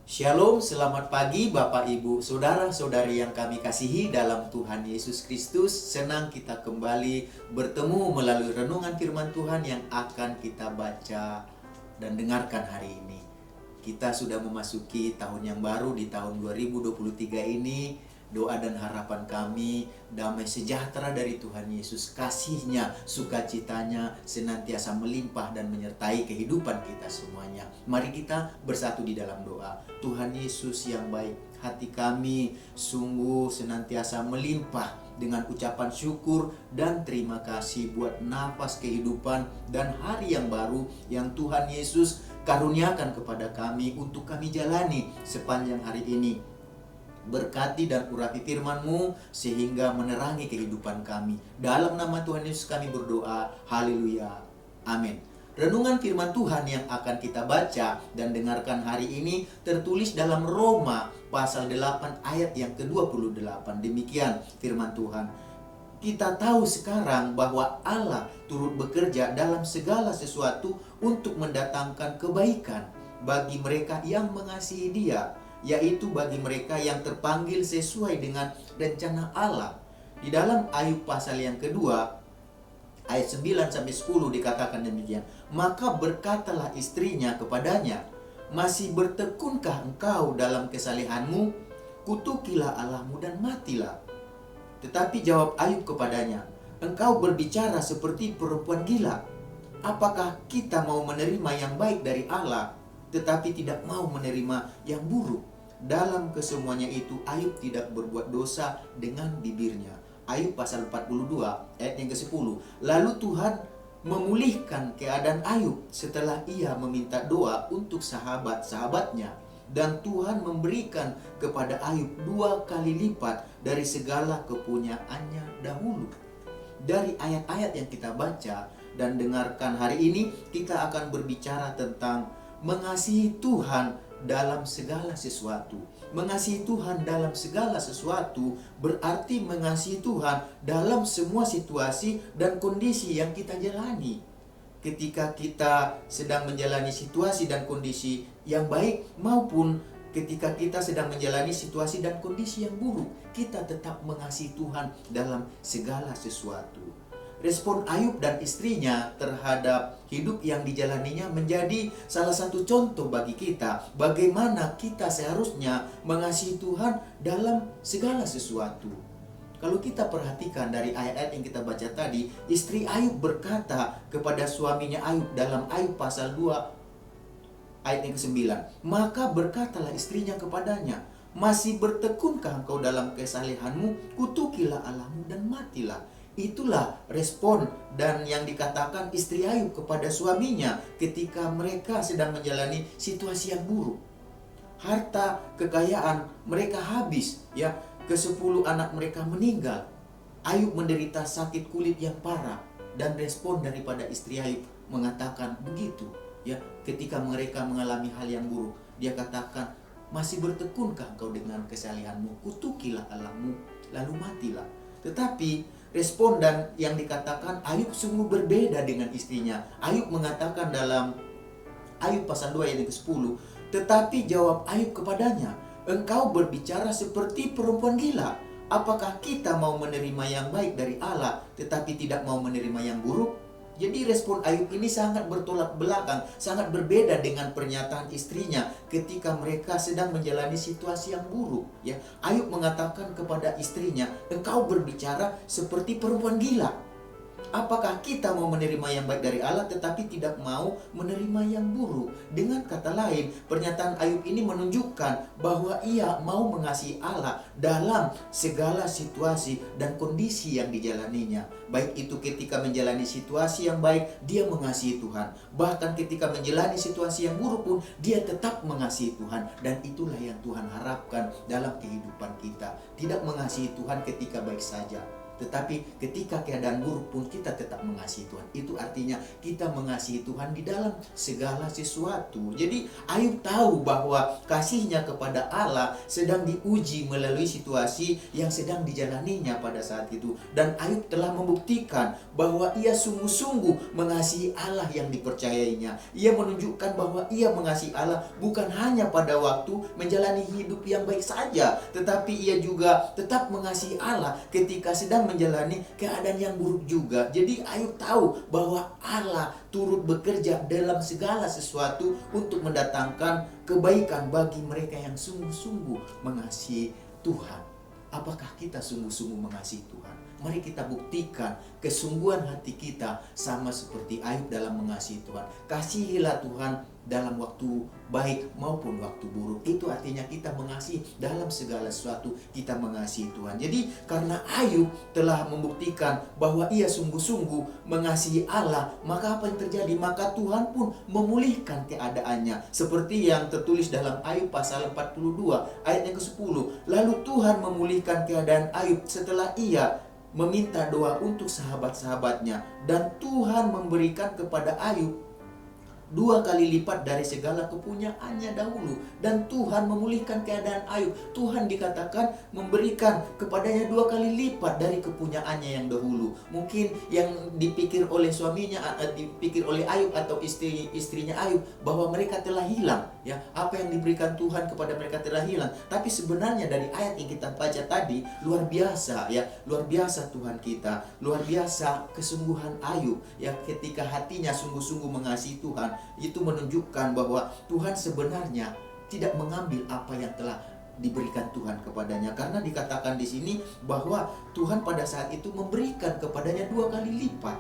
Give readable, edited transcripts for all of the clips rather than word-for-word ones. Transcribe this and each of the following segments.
Shalom, selamat pagi Bapak Ibu, Saudara-saudari yang kami kasihi dalam Tuhan Yesus Kristus. Senang kita kembali bertemu melalui renungan firman Tuhan yang akan kita baca dan dengarkan hari ini. Kita sudah memasuki tahun yang baru di tahun 2023 ini. Doa dan harapan kami, damai sejahtera dari Tuhan Yesus, kasih-Nya, sukacitanya senantiasa melimpah dan menyertai kehidupan kita semuanya. Mari kita bersatu di dalam doa. Tuhan Yesus yang baik, hati kami sungguh senantiasa melimpah dengan ucapan syukur dan terima kasih buat nafas kehidupan dan hari yang baru yang Tuhan Yesus karuniakan kepada kami untuk kami jalani sepanjang hari ini. Berkati dan urapi firman-Mu sehingga menerangi kehidupan kami. Dalam nama Tuhan Yesus kami berdoa. Haleluya. Amin. Renungan firman Tuhan yang akan kita baca dan dengarkan hari ini tertulis dalam Roma pasal 8 ayat yang ke-28. Demikian firman Tuhan. Kita tahu sekarang bahwa Allah turut bekerja dalam segala sesuatu untuk mendatangkan kebaikan bagi mereka yang mengasihi Dia, yaitu bagi mereka yang terpanggil sesuai dengan rencana Allah. Di dalam Ayub pasal yang kedua, ayat 9-10 dikatakan demikian. Maka berkatalah istrinya kepadanya, masih bertekunkah engkau dalam kesalehanmu? Kutukilah Allahmu dan matilah. Tetapi jawab Ayub kepadanya, engkau berbicara seperti perempuan gila. Apakah kita mau menerima yang baik dari Allah, tetapi tidak mau menerima yang buruk? Dalam kesemuanya itu Ayub tidak berbuat dosa dengan bibirnya. Ayub pasal 42 ayat yang ke-10. Lalu Tuhan memulihkan keadaan Ayub setelah ia meminta doa untuk sahabat-sahabatnya. Dan Tuhan memberikan kepada Ayub 2 kali lipat dari segala kepunyaannya dahulu. Dari ayat-ayat yang kita baca dan dengarkan hari ini, kita akan berbicara tentang mengasihi Tuhan dalam segala sesuatu. Mengasihi Tuhan dalam segala sesuatu berarti mengasihi Tuhan dalam semua situasi dan kondisi yang kita jalani. Ketika kita sedang menjalani situasi dan kondisi yang baik maupun ketika kita sedang menjalani situasi dan kondisi yang buruk, kita tetap mengasihi Tuhan dalam segala sesuatu. Respon Ayub dan istrinya terhadap hidup yang dijalaninya menjadi salah satu contoh bagi kita bagaimana kita seharusnya mengasihi Tuhan dalam segala sesuatu. Kalau kita perhatikan dari ayat-ayat yang kita baca tadi, istri Ayub berkata kepada suaminya Ayub dalam Ayub pasal 2 ayat yang ke-9, maka berkatalah istrinya kepadanya, masih bertekunkah engkau dalam kesalehanmu? Kutukilah Allahmu dan matilah. Itulah respon dan yang dikatakan istri Ayub kepada suaminya ketika mereka sedang menjalani situasi yang buruk. Harta kekayaan mereka habis, ya. Ke-10 anak mereka meninggal. Ayub menderita sakit kulit yang parah dan respon daripada istri Ayub mengatakan begitu, ya. Ketika mereka mengalami hal yang buruk, dia katakan, masih bertekunkah engkau dengan kesalehanmu? Kutukilah Allahmu lalu matilah. Tetapi respon dan yang dikatakan Ayub sungguh berbeda dengan istrinya. Ayub mengatakan dalam Ayub pasal 2 ayat ke-10, tetapi jawab Ayub kepadanya, engkau berbicara seperti perempuan gila. Apakah kita mau menerima yang baik dari Allah tetapi tidak mau menerima yang buruk? Jadi respon Ayub ini sangat bertolak belakang, sangat berbeda dengan pernyataan istrinya ketika mereka sedang menjalani situasi yang buruk, ya. Ayub mengatakan kepada istrinya, engkau berbicara seperti perempuan gila. Apakah kita mau menerima yang baik dari Allah tetapi tidak mau menerima yang buruk? Dengan kata lain, pernyataan Ayub ini menunjukkan bahwa ia mau mengasihi Allah dalam segala situasi dan kondisi yang dijalaninya. Baik itu ketika menjalani situasi yang baik, dia mengasihi Tuhan. Bahkan ketika menjalani situasi yang buruk pun, dia tetap mengasihi Tuhan. Dan itulah yang Tuhan harapkan dalam kehidupan kita. Tidak mengasihi Tuhan ketika baik saja, Tetapi ketika keadaan buruk pun kita tetap mengasihi Tuhan. Itu artinya kita mengasihi Tuhan di dalam segala sesuatu. Jadi Ayub tahu bahwa kasihnya kepada Allah sedang diuji melalui situasi yang sedang dijalaninya pada saat itu. Dan Ayub telah membuktikan bahwa ia sungguh-sungguh mengasihi Allah yang dipercayainya. Ia menunjukkan bahwa ia mengasihi Allah bukan hanya pada waktu menjalani hidup yang baik saja, tetapi ia juga tetap mengasihi Allah ketika sedang menjalani keadaan yang buruk juga. Jadi Ayub tahu bahwa Allah turut bekerja dalam segala sesuatu untuk mendatangkan kebaikan bagi mereka yang sungguh-sungguh mengasihi Tuhan. Apakah kita sungguh-sungguh mengasihi Tuhan? Mari kita buktikan kesungguhan hati kita sama seperti Ayub dalam mengasihi Tuhan. Kasihilah Tuhan dalam waktu baik maupun waktu buruk. Itu artinya kita mengasihi dalam segala sesuatu, kita mengasihi Tuhan. Jadi karena Ayub telah membuktikan bahwa ia sungguh-sungguh mengasihi Allah, maka apa yang terjadi? Maka Tuhan pun memulihkan keadaannya. Seperti yang tertulis dalam Ayub pasal 42 ayat yang ke-10. Lalu Tuhan memulihkan keadaan Ayub setelah ia meminta doa untuk sahabat-sahabatnya, dan Tuhan memberikan kepada Ayub 2 kali lipat dari segala kepunyaannya dahulu. Dan Tuhan memulihkan keadaan Ayub. Tuhan dikatakan memberikan kepadanya 2 kali lipat dari kepunyaannya yang dahulu. Mungkin yang dipikir oleh suaminya, dipikir oleh Ayub atau istrinya Ayub, bahwa mereka telah hilang, ya, apa yang diberikan Tuhan kepada mereka telah hilang. Tapi sebenarnya dari ayat yang kita baca tadi, luar biasa, ya, luar biasa Tuhan kita, luar biasa kesungguhan Ayub, ya, ketika hatinya sungguh-sungguh mengasihi Tuhan. Itu menunjukkan bahwa Tuhan sebenarnya tidak mengambil apa yang telah diberikan Tuhan kepadanya, karena dikatakan di sini bahwa Tuhan pada saat itu memberikan kepadanya 2 kali lipat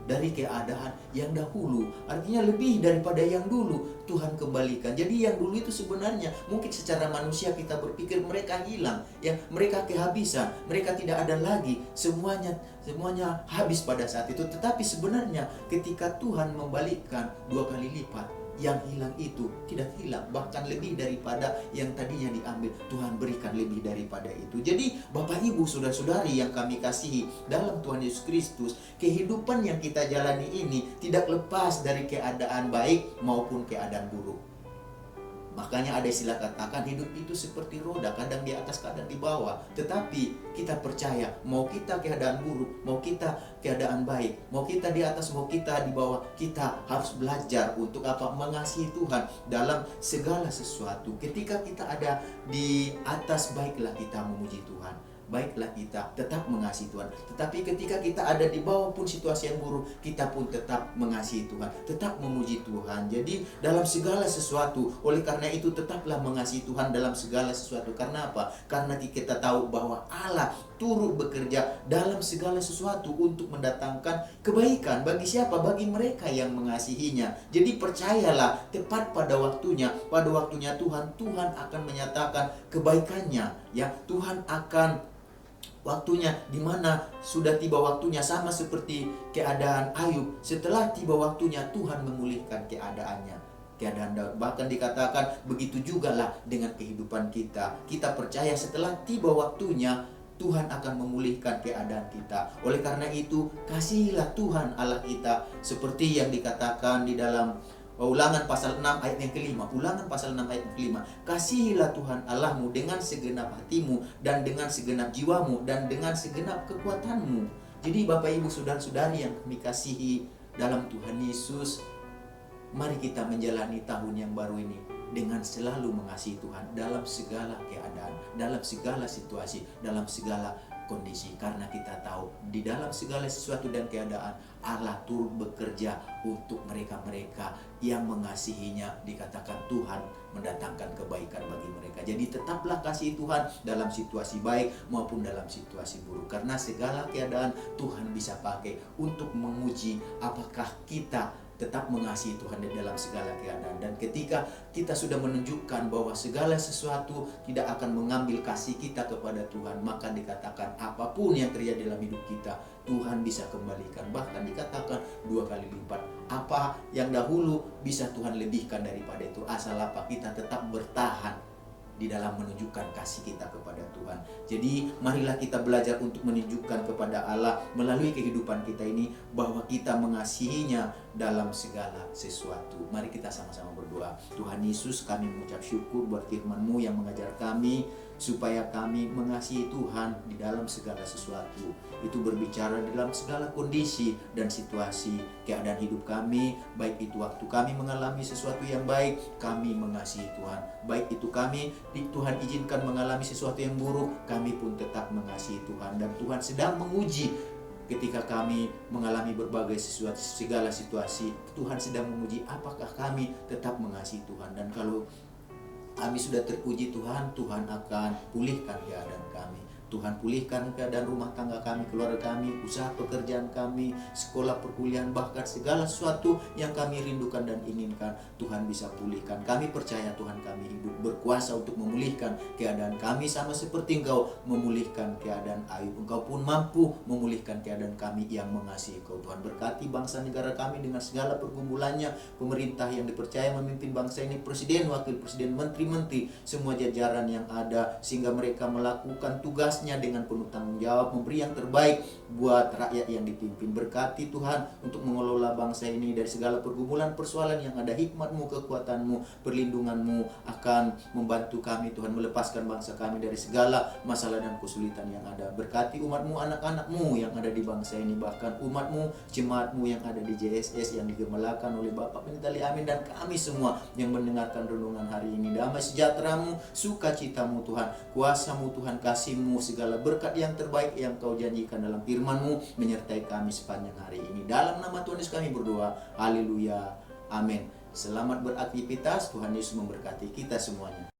dari keadaan yang dahulu. Artinya lebih daripada yang dulu Tuhan kembalikan. Jadi yang dulu itu sebenarnya mungkin secara manusia kita berpikir mereka hilang, ya, mereka kehabisan, mereka tidak ada lagi, semuanya habis pada saat itu. Tetapi sebenarnya ketika Tuhan membalikkan 2 kali lipat, yang hilang itu tidak hilang, bahkan lebih daripada yang tadinya diambil. Tuhan berikan lebih daripada itu. Jadi Bapak Ibu saudara-saudari yang kami kasihi dalam Tuhan Yesus Kristus, kehidupan yang kita jalani ini tidak lepas dari keadaan baik maupun keadaan buruk. Makanya ada istilah katakan hidup itu seperti roda, kadang di atas, kadang di bawah. Tetapi kita percaya, mau kita keadaan buruk, mau kita keadaan baik, mau kita di atas, mau kita di bawah, kita harus belajar untuk apa? Mengasihi Tuhan dalam segala sesuatu. Ketika kita ada di atas, baiklah kita memuji Tuhan, baiklah kita tetap mengasihi Tuhan. Tetapi ketika kita ada di bawah pun situasi yang buruk, kita pun tetap mengasihi Tuhan, tetap memuji Tuhan. Jadi dalam segala sesuatu, oleh karena itu tetaplah mengasihi Tuhan dalam segala sesuatu. Karena apa? Karena kita tahu bahwa Allah turut bekerja dalam segala sesuatu untuk mendatangkan kebaikan bagi siapa? Bagi mereka yang mengasihinya. Jadi percayalah, tepat pada waktunya Tuhan akan menyatakan kebaikannya, ya. Tuhan akan waktunya, di mana sudah tiba waktunya, sama seperti keadaan Ayub. Setelah tiba waktunya, Tuhan memulihkan keadaannya, keadaan Daud. Bahkan dikatakan begitu jugalah dengan kehidupan kita. Kita percaya setelah tiba waktunya, Tuhan akan memulihkan keadaan kita. Oleh karena itu, kasihilah Tuhan Allah kita, seperti yang dikatakan di dalam Ulangan pasal 6 ayat yang kelima. Ulangan pasal 6 ayat yang kelima. Kasihilah Tuhan Allahmu dengan segenap hatimu, dan dengan segenap jiwamu, dan dengan segenap kekuatanmu. Jadi Bapak Ibu saudara-saudari yang kami kasihi dalam Tuhan Yesus, mari kita menjalani tahun yang baru ini dengan selalu mengasihi Tuhan dalam segala keadaan, dalam segala situasi, dalam segala kondisi. Karena kita tahu di dalam segala sesuatu dan keadaan, Allah turut bekerja untuk mereka-mereka yang mengasihinya. Dikatakan Tuhan mendatangkan kebaikan bagi mereka. Jadi tetaplah kasih Tuhan dalam situasi baik maupun dalam situasi buruk. Karena segala keadaan Tuhan bisa pakai untuk menguji apakah kita tetap mengasihi Tuhan di dalam segala keadaan. Dan ketika kita sudah menunjukkan bahwa segala sesuatu tidak akan mengambil kasih kita kepada Tuhan, maka dikatakan apapun yang terjadi dalam hidup kita, Tuhan bisa kembalikan. Bahkan dikatakan 2 kali lipat. Apa yang dahulu bisa Tuhan lebihkan daripada itu. Asal apa? Kita tetap bertahan di dalam menunjukkan kasih kita kepada Tuhan. Jadi marilah kita belajar untuk menunjukkan kepada Allah melalui kehidupan kita ini bahwa kita mengasihinya dalam segala sesuatu. Mari kita sama-sama berdoa. Tuhan Yesus, kami mengucap syukur buat firman-Mu yang mengajar kami supaya kami mengasihi Tuhan di dalam segala sesuatu. Itu berbicara dalam segala kondisi dan situasi keadaan hidup kami, baik itu waktu kami mengalami sesuatu yang baik, kami mengasihi Tuhan. Baik itu kami Tuhan izinkan mengalami sesuatu yang buruk, kami pun tetap mengasihi Tuhan. Dan Tuhan sedang menguji ketika kami mengalami berbagai segala situasi. Tuhan sedang menguji apakah kami tetap mengasihi Tuhan. Dan kalau kami sudah terpuji Tuhan, Tuhan akan pulihkan keadaan kami. Tuhan pulihkan keadaan rumah tangga kami, keluarga kami, usaha pekerjaan kami, sekolah perkuliahan, bahkan segala sesuatu yang kami rindukan dan inginkan, Tuhan bisa pulihkan. Kami percaya Tuhan kami hidup berkuasa untuk memulihkan keadaan kami sama seperti Engkau memulihkan keadaan Ayub. Engkau pun mampu memulihkan keadaan kami yang mengasihi Engkau. Tuhan berkati bangsa negara kami dengan segala pergumulannya, pemerintah yang dipercaya memimpin bangsa ini, presiden, wakil presiden, menteri-menteri, semua jajaran yang ada, sehingga mereka melakukan tugas dengan penuh tanggung jawab, memberi yang terbaik buat rakyat yang dipimpin. Berkati Tuhan untuk mengelola bangsa ini dari segala pergumulan, persoalan yang ada. Hikmat-Mu, kekuatan-Mu, perlindungan-Mu akan membantu kami Tuhan melepaskan bangsa kami dari segala masalah dan kesulitan yang ada. Berkati umat-Mu, anak-anak-Mu yang ada di bangsa ini, bahkan umat-Mu, jemaat-Mu yang ada di JSS yang digemalakan oleh Bapak Penitali Amin, dan kami semua yang mendengarkan renungan hari ini. Damai sejahtera-Mu, sukacita-Mu Tuhan, kuasa-Mu Tuhan, kasih-Mu, segala berkat yang terbaik yang Kau janjikan dalam firman-Mu menyertai kami sepanjang hari ini. Dalam nama Tuhan Yesus kami berdoa. Haleluya. Amin. Selamat beraktivitas. Tuhan Yesus memberkati kita semuanya.